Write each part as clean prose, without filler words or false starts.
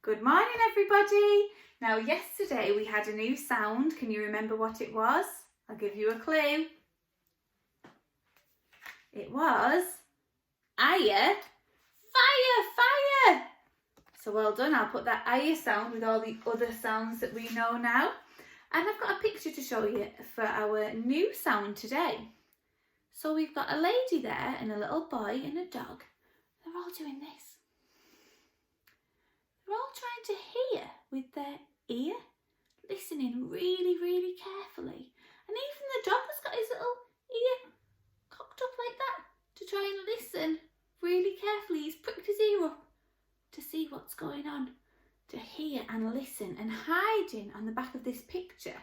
Good morning, everybody. Now, yesterday we had a new sound. Can you remember what it was? I'll give you a clue. It was fire, fire. So well done. I'll put that aya sound with all the other sounds that we know now. And I've got a picture to show you for our new sound today. So we've got a lady there and a little boy and a dog. They're all doing this. They're all trying to hear with their ear, listening really, really carefully. And even the dog has got his little ear cocked up like that to try and listen really carefully. He's pricked his ear up to see what's going on, to hear and listen. And hiding on the back of this picture,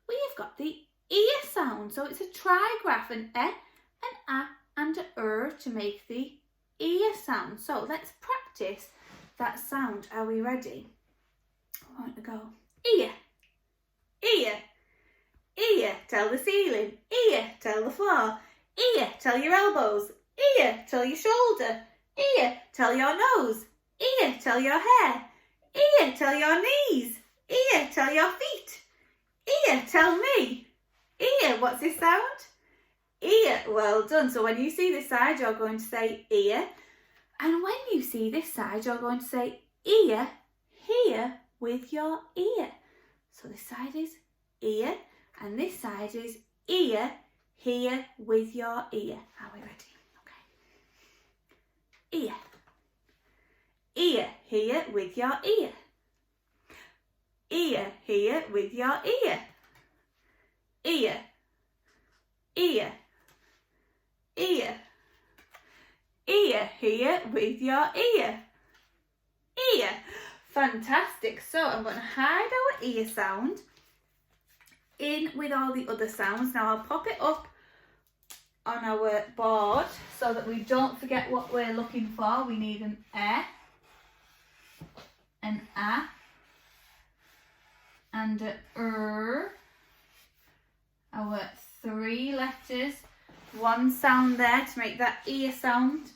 we have got the ear sound. So it's a trigraph, an e, an a and a to make the ear sound. So let's practice that sound. Are we ready? I want to go ear, ear, ear, tell the ceiling, ear, tell the floor, ear, tell your elbows, ear, tell your shoulder, ear, tell your nose, ear, tell your hair, ear, tell your knees, ear, tell your feet, ear, tell me, ear. What's this sound? Ear. Well done. So when you see this side, you're going to say ear. And when you see this side, you're going to say ear, here with your ear. So this side is ear, and this side is ear, here with your ear. Are we ready? Okay. Ear. Ear, here with your ear. Ear, here with your ear. Ear. Ear. Ear. Ear, here with your ear. Ear. Fantastic. So I'm going to hide our ear sound in with all the other sounds. Now I'll pop it up on our board so that we don't forget what we're looking for. We need an e, an a, and a our 3 letters, 1 sound there to make that ear sound.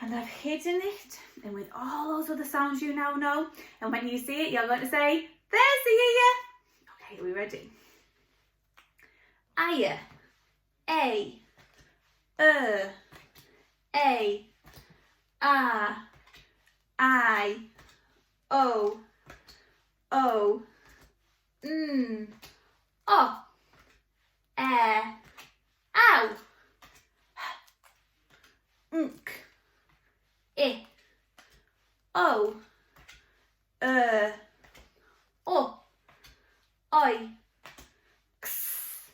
And I've hidden it in with all those other sounds you now know. And when you see it, you're going to say, there's the ear. Okay, are we ready? Aya, a, I, o, ow, I, o, I, x,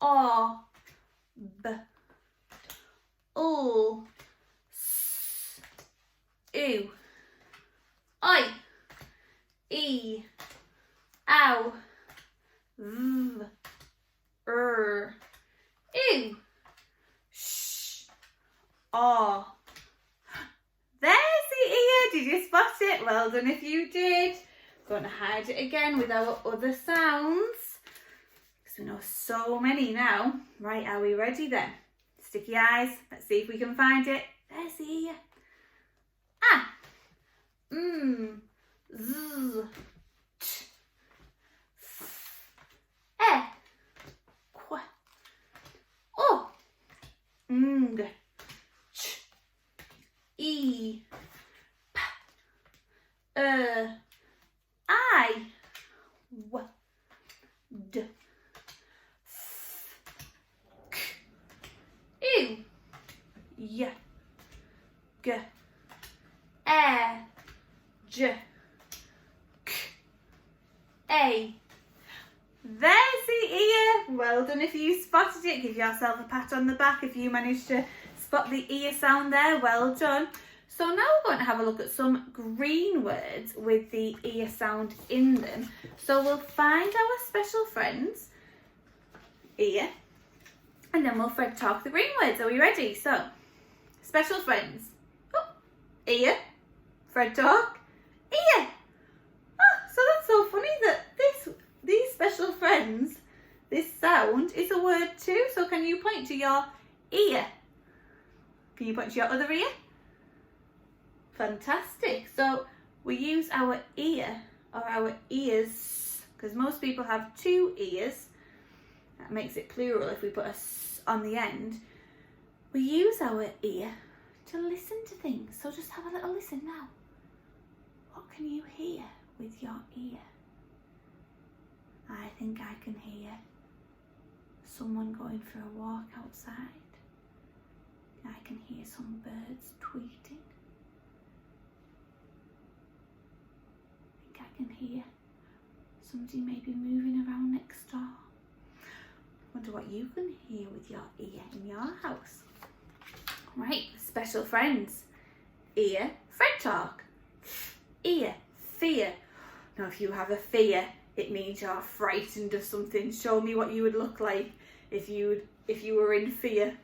o, b, o, s, u, I, e, ow, v, u, sh, o. There's the ear. Did you spot it? Well done if you did. Going to hide it again with our other sounds, because we know so many now. Right, are we ready then? Sticky eyes. Let's see if we can find it. There's the ear. Ah. Z. Ch. F. E. Qu. O. Ng. Ch. E. P. I. W. D. F. K. U. Y. G. E. J. K. A. There's the ear. Well done if you spotted it. Give yourself a pat on the back if you managed to spot the ear sound there. Well done. So now we're going to have a look at some green words with the ear sound in them. So we'll find our special friends, ear, and then we'll Fred talk the green words. Are we ready? So, special friends, ear, Fred talk, ear. So that's so funny that these special friends, this sound is a word too. So can you point to your ear? Can you point to your other ear? Fantastic. So we use our ear or our ears, because most people have 2 ears. That makes it plural if we put a s on the end. We use our ear to listen to things. So just have a little listen now. What can you hear with your ear? I think I can hear someone going for a walk outside. I can hear some birds tweeting. I think I can hear somebody maybe moving around next door. Wonder what you can hear with your ear in your house. Right, special friends. Ear, friend talk. Ear, fear. Now if you have a fear, it means you're frightened of something. Show me what you would look like if you were in fear.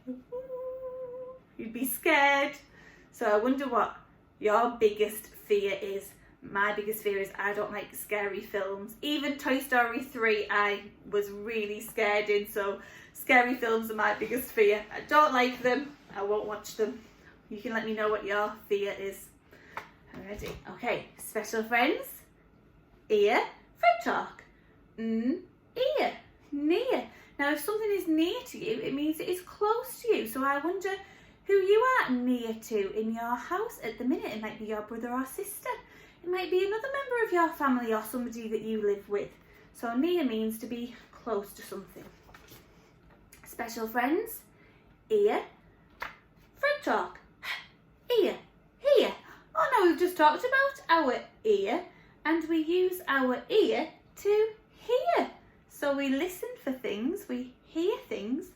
You'd be scared. So I wonder what your biggest fear is. My biggest fear is I don't like scary films. Even Toy Story 3 I was really scared in, so scary films are my biggest fear. I don't like them. I won't watch them. You can let me know what your fear is. I'm ready. Okay, special friends. Ear, friend talk. Ear, near. Now if something is near to you, it means it is close to you. So I wonder who you are near to in your house at the minute. It might be your brother or sister. It might be another member of your family or somebody that you live with. So near means to be close to something. Special friends. Ear, friend talk. Ear, hear. Oh no, we've just talked about our ear, and we use our ear to hear. So we listen for things, we hear things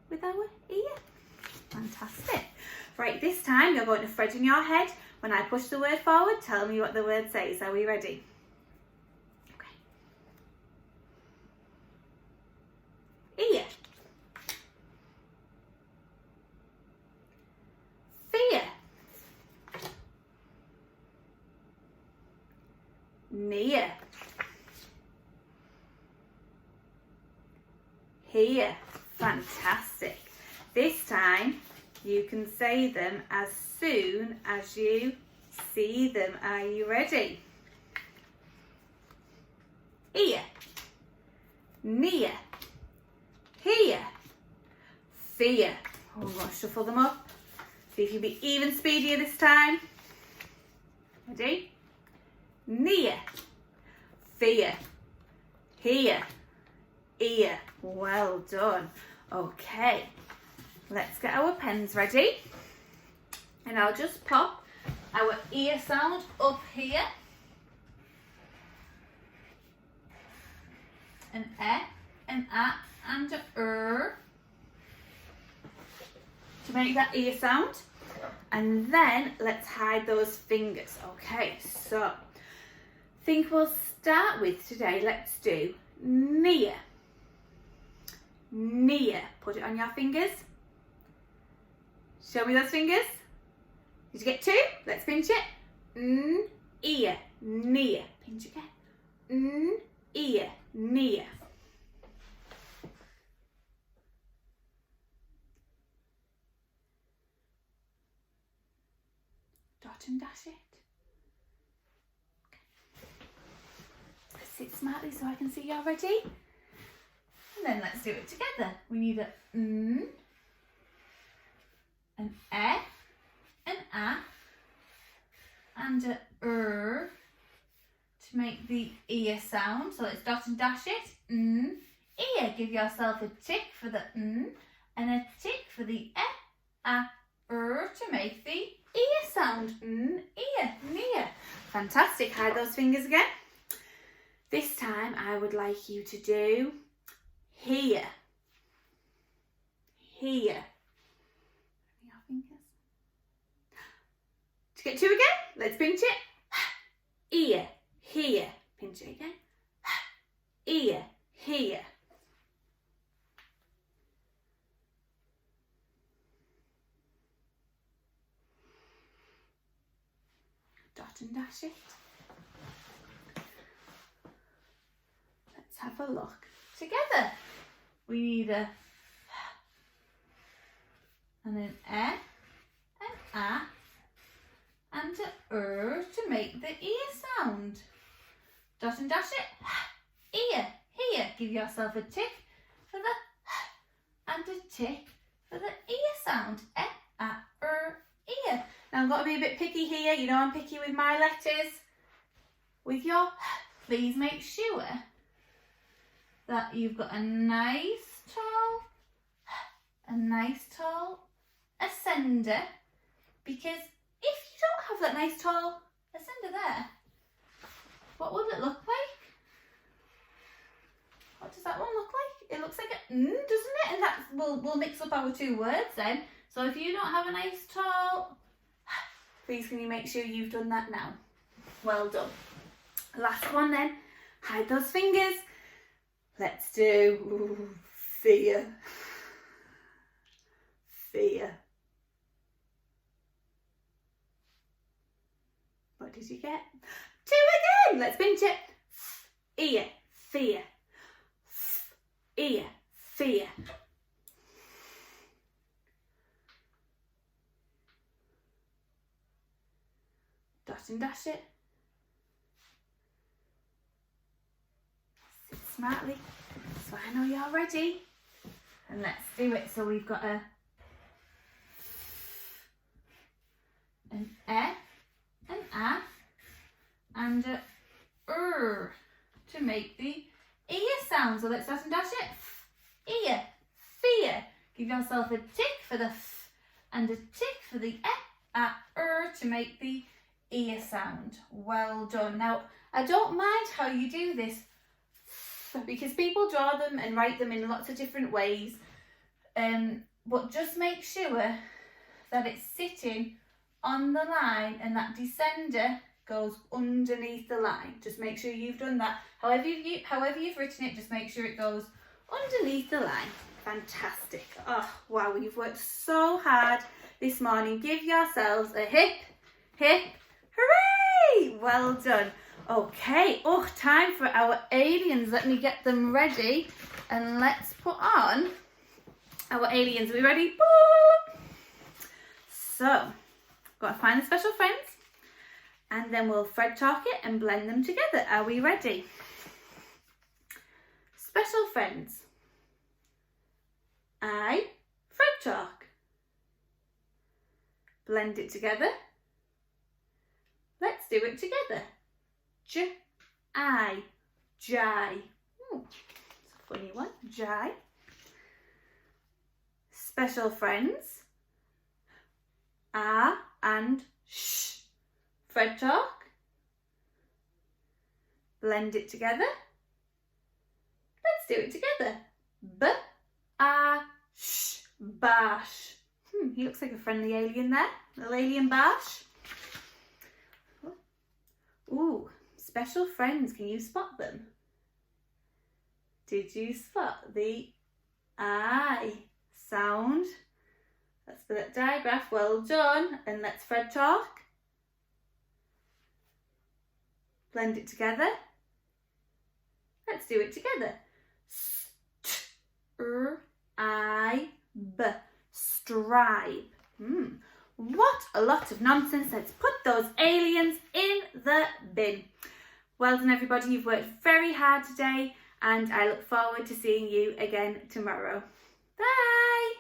with our ear. Fantastic. Right, this time you're going to thread in your head. When I push the word forward, tell me what the word says. Are we ready? Okay. Ear. Fear. Near. Here. Fantastic. This time you can say them as soon as you see them. Are you ready? Ear. Near. Here. Fear. Oh, I'm going to shuffle them up. See if you can be even speedier this time. Ready? Near. Fear. Here. Ear. Well done. Okay. Let's get our pens ready. And I'll just pop our ear sound up here. An E, an A, and a to make that ear sound. And then let's hide those fingers. Okay, so I think we'll start with today. Let's do near. Near. Put it on your fingers. Show me those fingers. Did you get 2? Let's pinch it. Ear, near. Pinch again. Ear, near. Dot and dash it. Okay. Sit smartly so I can see you're ready. And then let's do it together. We need a an E, an A, and a to make the ear sound. So let's dot and dash it. Ear. Give yourself a tick for the and a tick for the E, A, to make the ear sound. Ear, near. Fantastic. Hide those fingers again. This time I would like you to do here. Here. Your fingers. To get 2 again, let's pinch it. Ear, here. Pinch it again. Ear, here. Dot and dash it. Let's have a look together. We need a and an E, an A, and a to make the ear sound. Dot and dash it. Ear. Here. Give yourself a tick for the and a tick for the ear sound. Ear. Now I've got to be a bit picky here. You know I'm picky with my letters. With your, please make sure that you've got a nice tall ascender, because if you don't have that nice tall ascender there, what would it look like? What does that one look like? It looks like a doesn't it? And that will mix up our two words then. So if you don't have a nice tall, please can you make sure you've done that now? Well done. Last one then. Hide those fingers. Let's do fear. Fear. What did you get? 2 again. Let's pinch it. Ear. Fear. Ear. Fear. Dot and dash it. Sit smartly so I know you're ready. And let's do it. So we've got an an a, and a to make the ear sound. So let's dot and dash it. Ear, fear. Give yourself a tick for the f and a tick for the to make the ear sound. Well done. Now I don't mind how you do this, because people draw them and write them in lots of different ways, but just make sure that it's sitting on the line and that descender goes underneath the line. Just make sure you've done that. However you've written it, just make sure it goes underneath the line. Fantastic. Oh wow, you've worked so hard this morning. Give yourselves a hip hooray. Well done. Okay, time for our aliens. Let me get them ready and let's put on our aliens. Are we ready? Boop. So, got to find the special friends and then we'll Fred talk it and blend them together. Are we ready? Special friends. I, Fred talk. Blend it together. Let's do it together. I, jai. It's a funny one. Jai. Special friends. And sh. Fred talk. Blend it together. Let's do it together. Sh. Bash. He looks like a friendly alien there. Little alien Bash. Ooh, special friends. Can you spot them? Did you spot the I sound? That's the digraph. Well done. And let's Fred talk. Blend it together. Let's do it together. Stripe. What a lot of nonsense. Let's put those aliens in the bin. Well done everybody, you've worked very hard today and I look forward to seeing you again tomorrow. Bye!